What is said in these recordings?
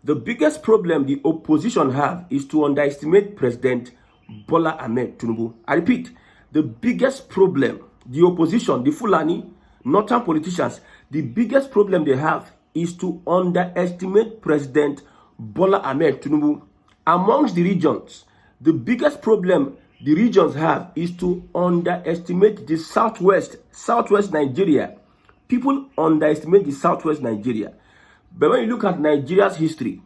The biggest problem the opposition have is to underestimate President Bola Ahmed Tinubu. I repeat, the biggest problem the opposition, the Fulani, northern politicians, the biggest problem they have is to underestimate President Bola Ahmed Tinubu. Amongst the regions, the biggest problem the regions have is to underestimate the southwest Nigeria. People underestimate the southwest Nigeria. But when you look at Nigeria's history,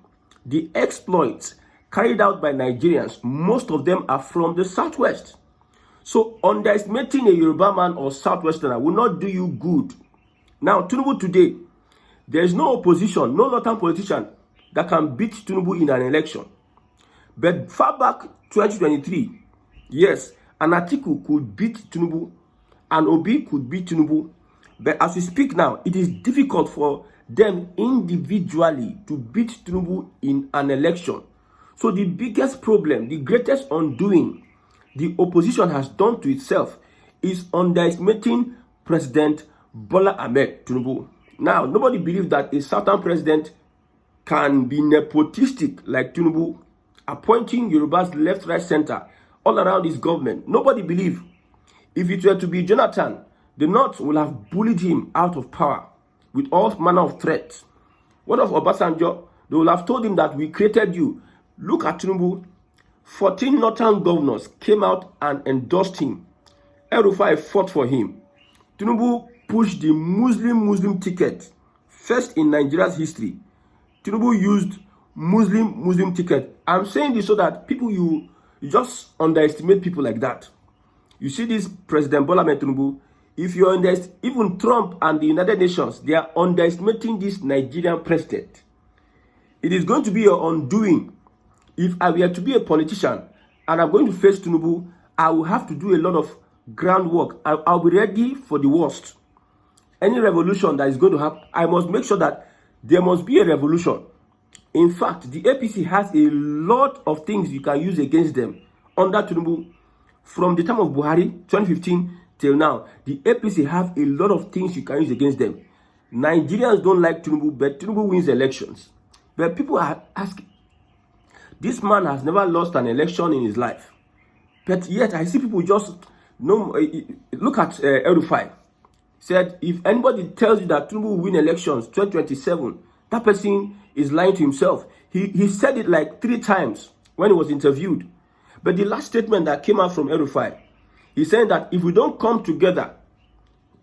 the exploits carried out by Nigerians, most of them are from the southwest. So underestimating a Yoruba man or southwesterner will not do you good. Now, Tinubu today, there is no opposition, no northern politician that can beat Tinubu in an election. But far back 2023, yes, an Atiku could beat Tinubu, and Obi could beat Tinubu. But as we speak now, it is difficult for them individually to beat Tinubu in an election. So the biggest problem, the greatest undoing the opposition has done to itself is underestimating President Bola Ahmed Tinubu. Now, nobody believes that a southern president can be nepotistic like Tinubu, appointing Yoruba's left, right, center all around his government. Nobody believes. If it were to be Jonathan, the North will have bullied him out of power with all manner of threats. What of Obasanjo? They will have told him that we created you. Look at Tinubu. 14 northern governors came out and endorsed him. El-Rufai fought for him. Tinubu pushed the Muslim ticket first in Nigeria's history. Tinubu used Muslim ticket. I'm saying this so that people, you just underestimate people like that. You see this President Bola Ahmed Tinubu, if you underestimate, even Trump and the United Nations, they are underestimating this Nigerian president. It is going to be your undoing. If I were to be a politician and I'm going to face Tinubu, I will have to do a lot of groundwork. I'll be ready for the worst. Any revolution that is going to happen, I must make sure that there must be a revolution. In fact, the APC has a lot of things you can use against them under Tinubu. From the time of Buhari, 2015 till now, the APC have a lot of things you can use against them. Nigerians don't like Tinubu, but Tinubu wins elections. But people are asking, this man has never lost an election in his life. But yet, I see people just, look at El-Rufai. Said, if anybody tells you that Tinubu will win elections 2027, that person is lying to himself. He said it like 3 times when he was interviewed. But the last statement that came out from El-Rufai, he said that if we don't come together,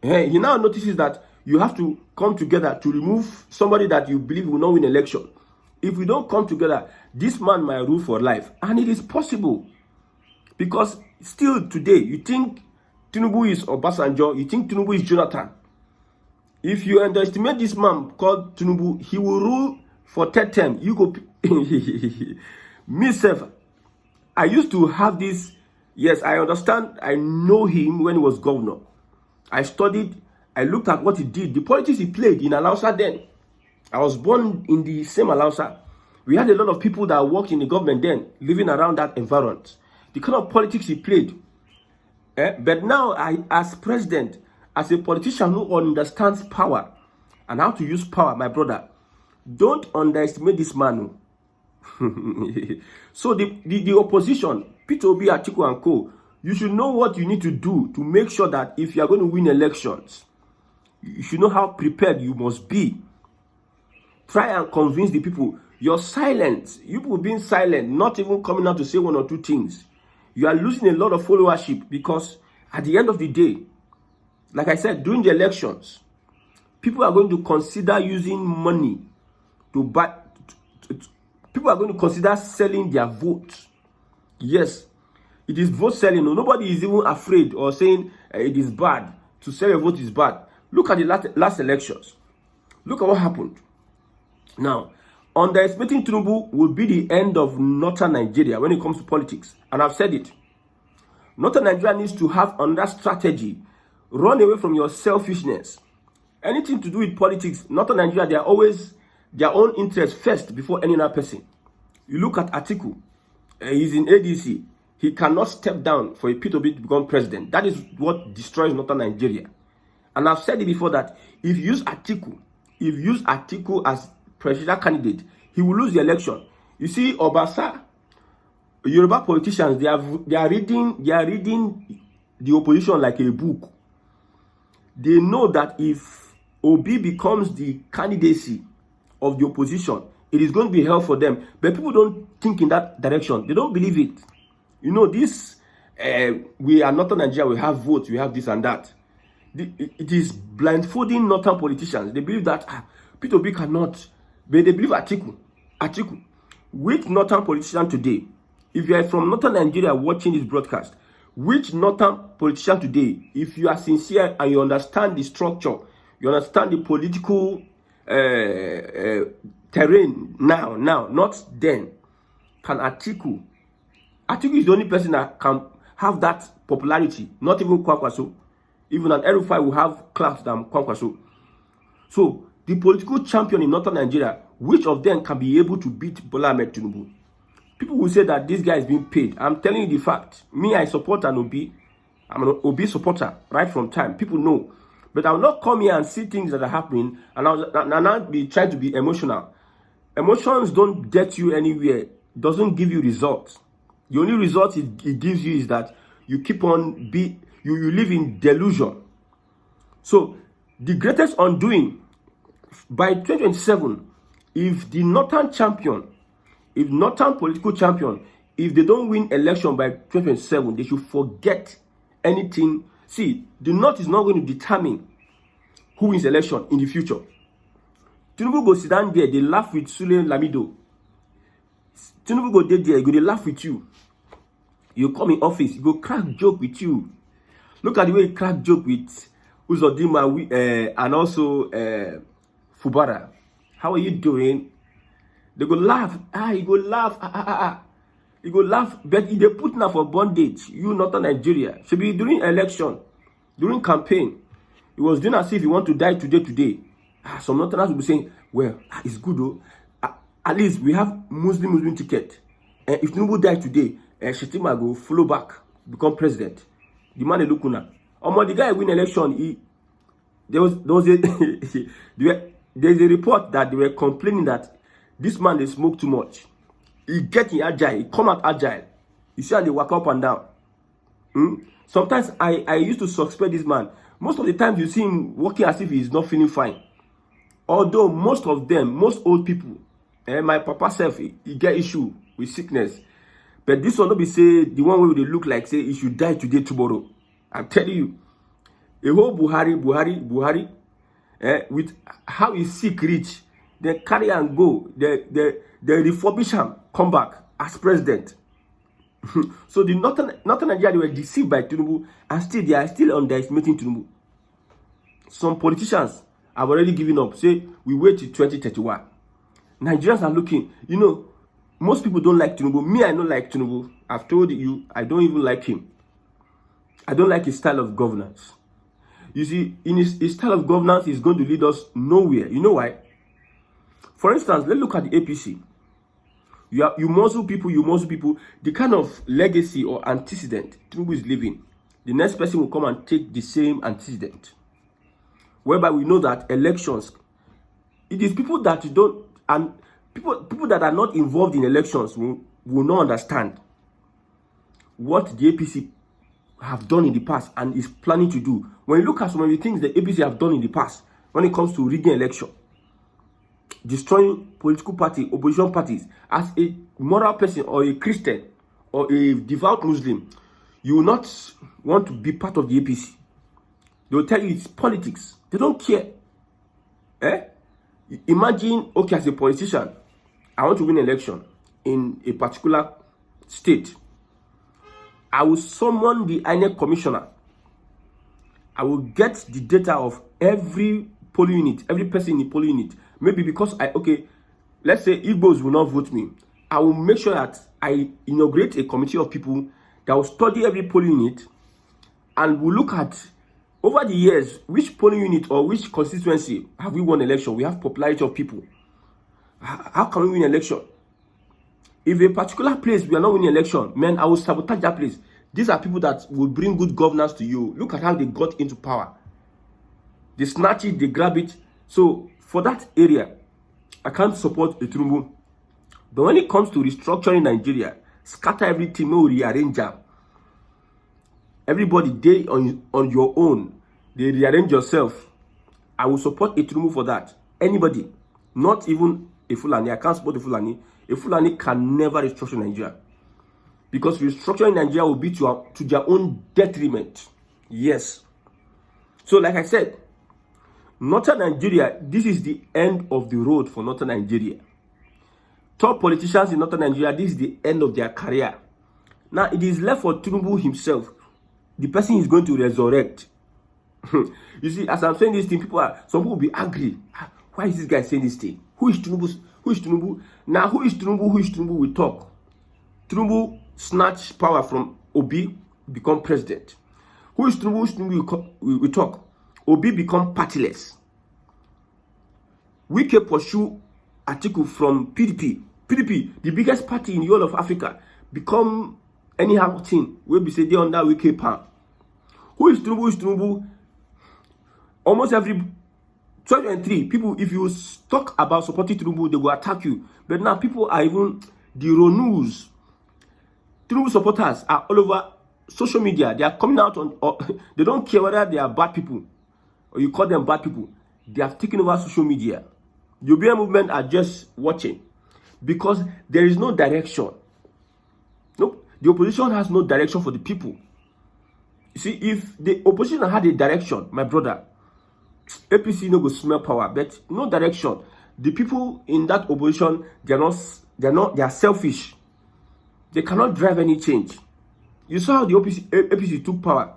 he now notices that you have to come together to remove somebody that you believe will not win election. If we don't come together, this man might rule for life. And it is possible. Because still today, you think Tinubu is Obasanjo, you think Tinubu is Jonathan. If you underestimate this man called Tinubu, he will rule for 3rd term. You go, myself, I used to have this, yes, I understand, I know him when he was governor. I studied, I looked at what he did, the politics he played in Alausa then. I was born in the same Alausa. We had a lot of people that worked in the government then, living around that environment. The kind of politics he played. But now, as president, as a politician who understands power and how to use power, my brother, don't underestimate this man. So the opposition, Peter Obi, Atiku and co, you should know what you need to do to make sure that if you are going to win elections, you should know how prepared you must be. Try and convince the people. Your silence, you people being silent, not even coming out to say 1 or 2 things. You are losing a lot of followership because at the end of the day, like I said, during the elections, people are going to consider using money to buy. People are going to consider selling their votes. Yes, it is vote selling. Nobody is even afraid or saying it is bad. To sell a vote is bad. Look at the last elections. Look at what happened. Now, underestimating Tinubu will be the end of northern Nigeria when it comes to politics. And I've said it. Northern Nigeria needs to have another strategy. Run away from your selfishness. Anything to do with politics, northern Nigeria, they are always their own interest first before any other person. You look at Atiku. He's in ADC. He cannot step down for a P2B to become president. That is what destroys northern Nigeria. And I've said it before that if you use Atiku as presidential candidate, he will lose the election. You see, Obasa, Yoruba politicians, they are reading the opposition like a book. They know that if Obi becomes the candidacy of the opposition, it is going to be hell for them. But people don't think in that direction. They don't believe it. You know, this, we are Northern Nigeria, we have votes, we have this and that. It is blindfolding Northern politicians. They believe that Peter Obi cannot, but they believe Atiku. Which Northern politician today, if you are from Northern Nigeria watching this broadcast, which Northern politician today, if you are sincere and you understand the structure, you understand the political terrain now, not then, can Atiku is the only person that can have that popularity, not even Kwankwaso. Even an Arewa will have class than Kwankwaso. So, the political champion in Northern Nigeria, which of them can be able to beat Bola Ahmed Tinubu? People will say that this guy is being paid. I'm telling you the fact. Me, I support an Obi. I'm an Obi supporter right from time. People know. But I will not come here and see things that are happening and I'll be trying to be emotional. Emotions don't get you anywhere. It doesn't give you results. The only result it gives you is that you keep on you live in delusion. So the greatest undoing by 2027, if the Northern political champion, if they don't win election by 2027, they should forget anything. See, the North is not going to determine who wins election in the future. Tinubu go sit down there, they laugh with Sule Lamido. Tinubu go there, they laugh with you. You come in office, you go crack joke with you. Look at the way he crack joke with Uzodinma and also Fubara. How are you doing? They go laugh. He go laugh. He go laugh. But if they put now for bondage, you Northern Nigeria, should be during election, during campaign. He was doing as if he want to die today. Some Northerners will be saying, well, it's good though. At least we have Muslim ticket. If Tinubu die today, Shetima go follow back, become president. The man is looking at. The guy win election. There's a report that they were complaining that this man they smoke too much. He getting agile. He come out agile. You see how they walk up and down. Sometimes I used to suspect this man. Most of the times you see him walking as if he's not feeling fine. Although most of them, most old people, my papa self, he get issue with sickness. But this one not be say the one way they look like say he should die today, tomorrow. I'm telling you. A whole Buhari, with how he sick reach, they carry and go, they refurbish him, come back as president. So the Northern Nigeria, they were deceived by Tinubu, and still they are still underestimating Tinubu. Some politicians have already given up. Say we wait till 2031. Nigerians are looking. You know, most people don't like Tinubu. Me, I don't like Tinubu. I've told you, I don't even like him. I don't like his style of governance. You see, in his style of governance is going to lead us nowhere. You know why? For instance, let's look at the APC. You muzzle people. The kind of legacy or antecedent Tinubu is leaving, the next person will come and take the same antecedent. Whereby we know that elections, it is people that you don't, and people that are not involved in elections will not understand what the APC have done in the past and is planning to do. When you look at some of the things the APC have done in the past, when it comes to rigging election, destroying political party, opposition parties, as a moral person or a Christian or a devout Muslim, you will not want to be part of the APC. They will tell you it's politics. They don't care. Imagine, okay, as a politician, I want to win an election in a particular state. I will summon the INEC commissioner. I will get the data of every polling unit, every person in the polling unit. Maybe because let's say Igbos will not vote me. I will make sure that I inaugurate a committee of people that will study every polling unit and will look at, over the years, which polling unit or which constituency have we won election? We have popularity of people. How can we win election? If a particular place we are not winning election, man, I will sabotage that place. These are people that will bring good governance to you. Look at how they got into power. They snatch it, they grab it. So for that area, I can't support a Tinubu But when it comes to restructuring Nigeria, scatter everything, no rearrange am. Everybody dey on your own. They rearrange yourself. I will support a Tinubu for that. Anybody, not even a Fulani. I can't support a Fulani. A Fulani can never restructure Nigeria. Because restructuring Nigeria will be to their own detriment. Yes. So like I said, Northern Nigeria, this is the end of the road for Northern Nigeria. Top politicians in Northern Nigeria, this is the end of their career. Now, it is left for Tinubu himself. The person is going to resurrect. You see, as I'm saying this thing, some people will be angry. Why is this guy saying this thing? Who is Tinubu? Who is Tinubu? Now, who is Tinubu? Who is Tinubu? We talk. Tinubu snatch power from Obi, become president. Who is Tinubu? Who is Tinubu? We talk. Obi become partiless. We can pursue Atiku from PDP. PDP, the biggest party in the whole of Africa, become anyhow thing. We be say they under Wike power. Who is Tinubu? Who is Tinubu? Almost every 2023 people, if you talk about supporting Tinubu, they will attack you. But now people are even the Ronus. Tinubu supporters are all over social media. They are coming out on. They don't care whether they are bad people or you call them bad people. They have taken over social media. The OBM movement are just watching because there is no direction. Nope. The opposition has no direction for the people. You see, if the opposition had a direction, my brother, APC no go smell power, but no direction. The people in that opposition, they are selfish. They cannot drive any change. You saw how the APC took power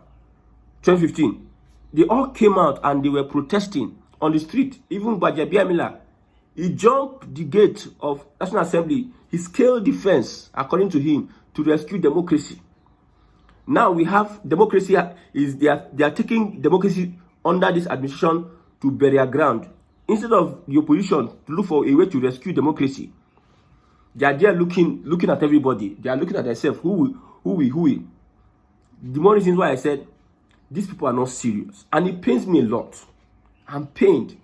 2015. They all came out and they were protesting on the street. Even Gbajabiamila, he jumped the gate of National Assembly. He scaled the fence, according to him, to rescue democracy. Now we have democracy. They are taking democracy under this administration to burial ground. Instead of the opposition to look for a way to rescue democracy, they are there looking at everybody. They are looking at themselves. Who will? The more reasons why I said these people are not serious. And it pains me a lot. I'm pained.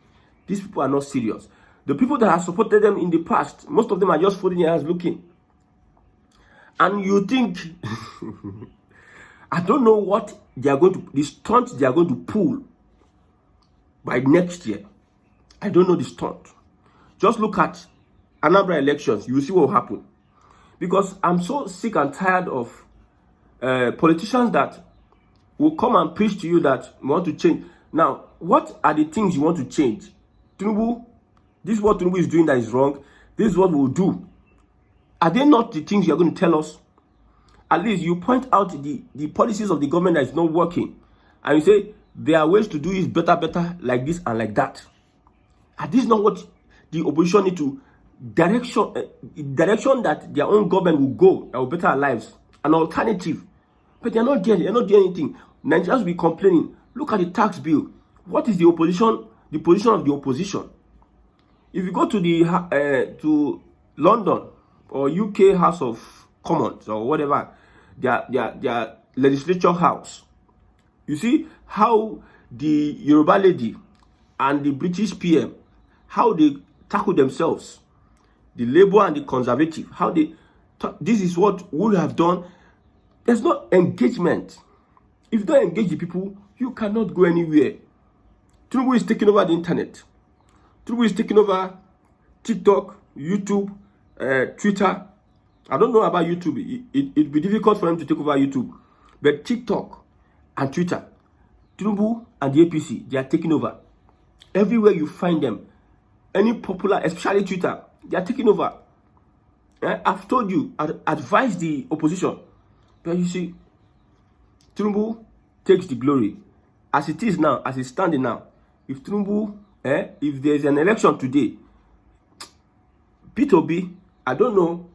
These people are not serious. The people that have supported them in the past, most of them are just folding their hands looking. And you think, I don't know what they are going to, the stunt they are going to pull by next year. I don't know the stunt. Just look at Anambra elections. You will see what will happen. Because I'm so sick and tired of politicians that will come and preach to you that you want to change. Now, what are the things you want to change? Tinubu, this is what Tinubu is doing that is wrong. This is what we'll do. Are they not the things you're going to tell us? At least you point out the policies of the government that is not working. And you say, there are ways to do it better, like this and like that. Are this not what the opposition need to direction that their own government will go, that will better our lives? An alternative. But they're not there. They're not doing anything. Nigerians will be complaining. Look at the tax bill. What is the opposition? The position of the opposition. If you go to to London or UK House of Commons or whatever, their legislature house, you see how the Yoruba lady and the British PM, how they tackle themselves, the Labour and the Conservative, how they this is what we have done. There's no engagement. If you don't engage the people, you cannot go anywhere. Tinubu is taking over the internet. Tinubu is taking over TikTok, YouTube, Twitter. I don't know about YouTube. It'd be difficult for him to take over YouTube. But TikTok and Twitter, Tinubu and the APC, they are taking over. Everywhere you find them, any popular, especially Twitter, they are taking over. I've told you, advise the opposition. But you see, Tinubu takes the glory. As it is now, as it's standing now, if Tinubu, if there's an election today, P2B, I don't know,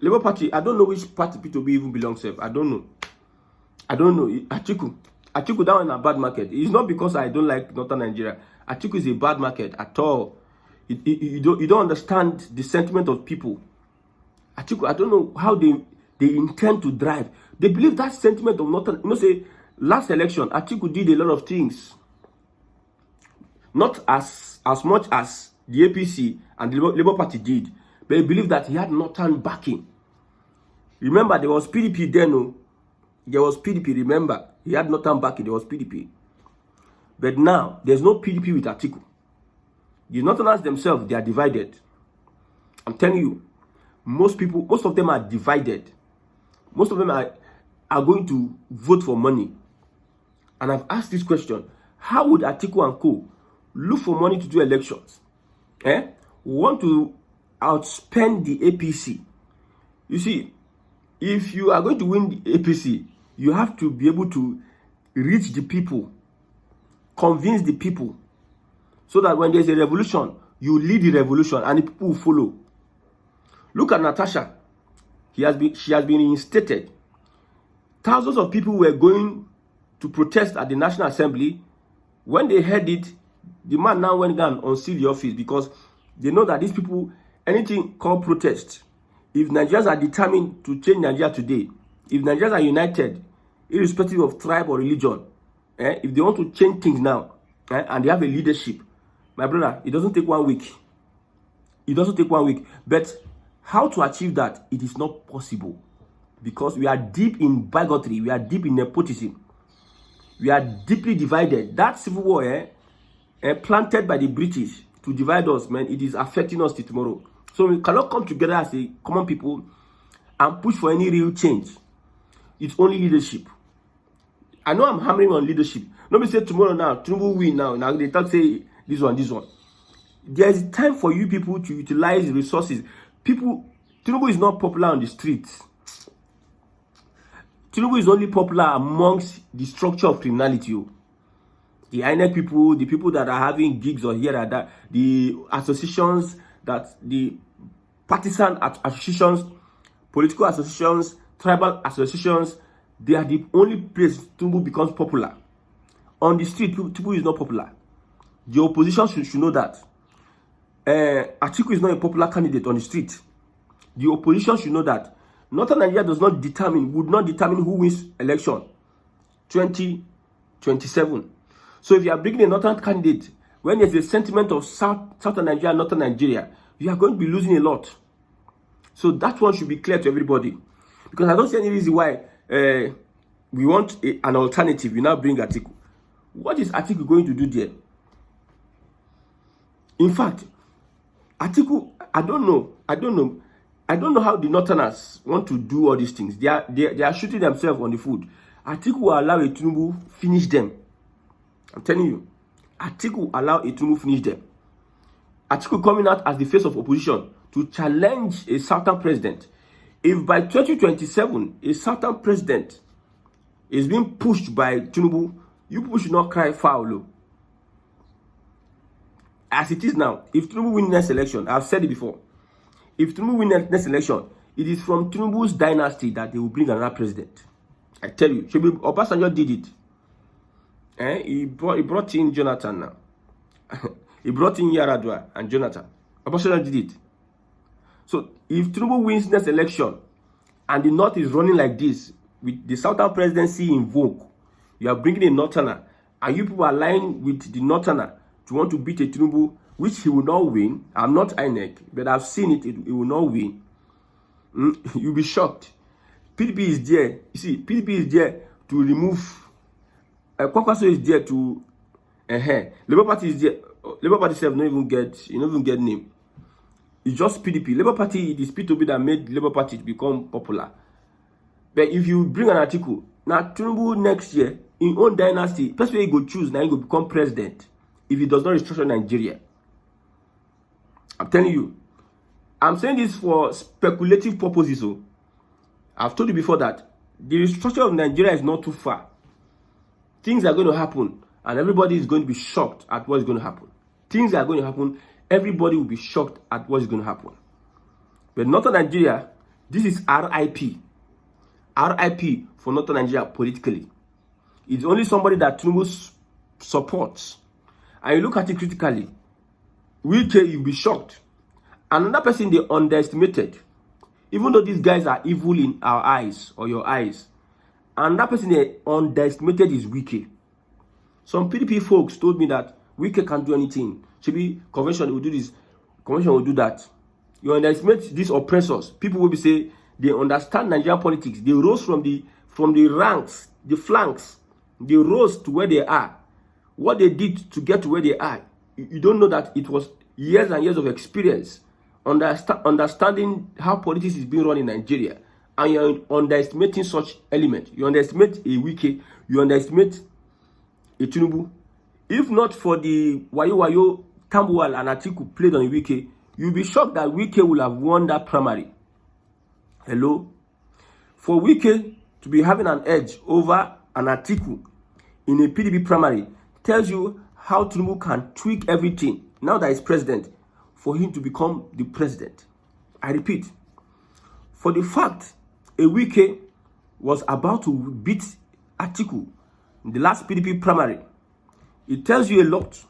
Labour Party, I don't know which party P2B even belongs to. I don't know. Atiku, that one in a bad market. It's not because I don't like Northern Nigeria. Atiku is a bad market at all. You don't understand the sentiment of people. Atiku, I don't know how they intend to drive. They believe that sentiment of Northern, say, last election, Atiku did a lot of things. Not as much as the APC and the Labour Party did. But he believed that he had northern backing. Remember, there was PDP then. No? There was PDP, remember. He had northern backing, there was PDP. But now, there's no PDP with Atiku. The northerners themselves, they are divided. I'm telling you, most of them are divided. Most of them are going to vote for money. And I've asked this question, how would Atiku and co look for money to do elections? Want to outspend the APC. You see, if you are going to win the APC, you have to be able to reach the people, convince the people, so that when there's a revolution, you lead the revolution and the people will follow. Look at Natasha. She has been reinstated. Thousands of people were going to protest at the National Assembly. When they heard it, the man now went down and unsealed the office, because they know that these people, anything called protest, if Nigerians are determined to change Nigeria today, if Nigerians are united, irrespective of tribe or religion, if they want to change things now, and they have a leadership, my brother, it doesn't take 1 week. It doesn't take 1 week. But how to achieve that? It is not possible, because we are deep in bigotry, we are deep in nepotism, we are deeply divided. That civil war, planted by the British to divide us, man, it is affecting us till tomorrow. So we cannot come together as a common people and push for any real change. It's only leadership. I know I'm hammering on leadership. Nobody say tomorrow now, Tinubu win now. Now they talk say this one. There is time for you people to utilize resources. Tinubu is not popular on the streets. Tinubu is only popular amongst the structure of criminality. The INEC people, the people that are having gigs or here and that, the associations, the partisan associations, political associations, tribal associations, they are the only place Tinubu becomes popular. On the street, Tinubu is not popular. The opposition should know that. Atiku is not a popular candidate on the street. The opposition should know that. Northern Nigeria would not determine who wins election 2027. So if you are bringing a northern candidate, when there's a sentiment of southern Nigeria, northern Nigeria, you are going to be losing a lot. So that one should be clear to everybody. Because I don't see any reason why we want an alternative. We now bring Atiku. What is Atiku going to do there? In fact, Atiku, I don't know how the Northerners want to do all these things. They are shooting themselves on the foot. Atiku will allow a Tinubu finish them. I'm telling you, Atiku will allow a Tinubu finish them. Atiku coming out as the face of opposition to challenge a Southern president. If by 2027 a Southern president is being pushed by Tinubu, you people should not cry foul. As it is now, if Tinubu wins next election, I've said it before, if Tinubu wins next election, it is from Tinubu's dynasty that they will bring another president. I tell you, Obasanjo did it. He brought in Jonathan now. He brought in Yaradua and Jonathan. Obasanjo did it. So if Tinubu wins next election and the North is running like this, with the Southern presidency in vogue, you are bringing a Northerner, and you people are lying with the Northerner to want to beat a Tinubu, which he will not win. I'm not INEC, but I've seen it, he will not win. You'll be shocked. PDP is there. You see, PDP is there to remove. Kwakwaso is there to. Labour Party is there. Labour Party itself don't even get name. It's just PDP. Labour Party, it is P2B that made Labour Party to become popular. But if you bring an article, now Tinubu next year, in own dynasty, first way he go choose, now he go become president. If he does not restructure Nigeria. I'm telling you. I'm saying this for speculative purposes. So I've told you before that the restructure of Nigeria is not too far. Things are going to happen, and everybody is going to be shocked at what is going to happen. Things are going to happen. Everybody will be shocked at what is going to happen. But Northern Nigeria, this is RIP. RIP for Northern Nigeria politically. It's only somebody that Tinubu supports. And you look at it critically, you'll be shocked. Another person they underestimated, even though these guys are evil in our eyes or your eyes, another person they underestimated is Wike. Some PDP folks told me that Wike can't do anything. Should be convention will do this, convention will do that. You underestimate these oppressors. People will be say they understand Nigerian politics. They rose from the ranks, the flanks. They rose to where they are. What they did to get to where they are, you don't know that it was years and years of experience, understanding how politics is being run in Nigeria, and you're underestimating such element. You underestimate a Wike, you underestimate a Tinubu. If not for the Wayo Tambuwal and Atiku played on Wike, you'll be shocked that Wike will have won that primary. Hello? For Wike to be having an edge over an Atiku in a PDP primary tells you how Tinubu can tweak everything now that he's president for him to become the president. I repeat, for the fact a Wike was about to beat Atiku in the last PDP primary, it tells you a lot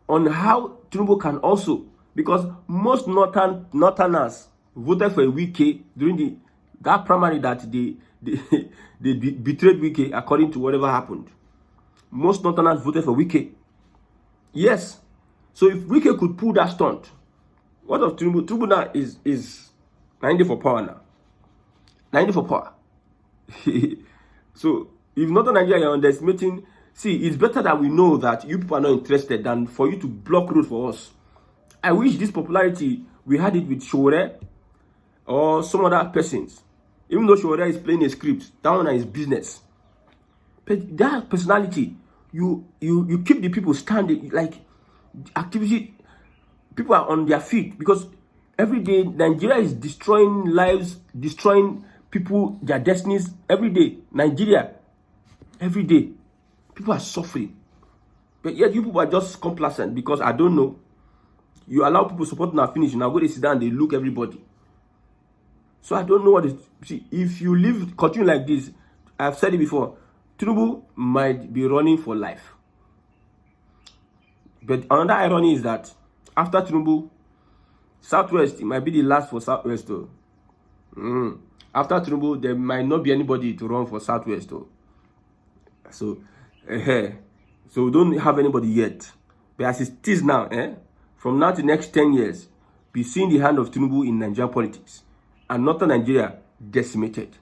on how Tinubu can also, because most Northerners voted for a Wike during that primary that they betrayed Wike according to whatever happened. Most Northerners voted for Wike. Yes. So if Wike could pull that stunt, what of Tinubu? Tinubu now is 90 for power now. 90 for power. So if Northern Nigeria are underestimating, see, it's better that we know that you people are not interested than for you to block road for us. I wish this popularity, we had it with Shore or some other persons. Even though Shore is playing a script, that one is business. But that personality, you keep the people standing, like activity, people are on their feet, because every day Nigeria is destroying lives, destroying people, their destinies. Every day, Nigeria, every day, people are suffering. But yet you people are just complacent because I don't know. You allow people supporting our finish, now go to sit down, they look everybody. So I don't know what is. See, if you continue like this, I've said it before, Tinubu might be running for life. But another irony is that after Tinubu, Southwest, it might be the last for Southwest though. After Tinubu, there might not be anybody to run for Southwest though. So we don't have anybody yet. But as it is now, from now to the next 10 years, be seeing the hand of Tinubu in Nigerian politics. And Northern Nigeria decimated.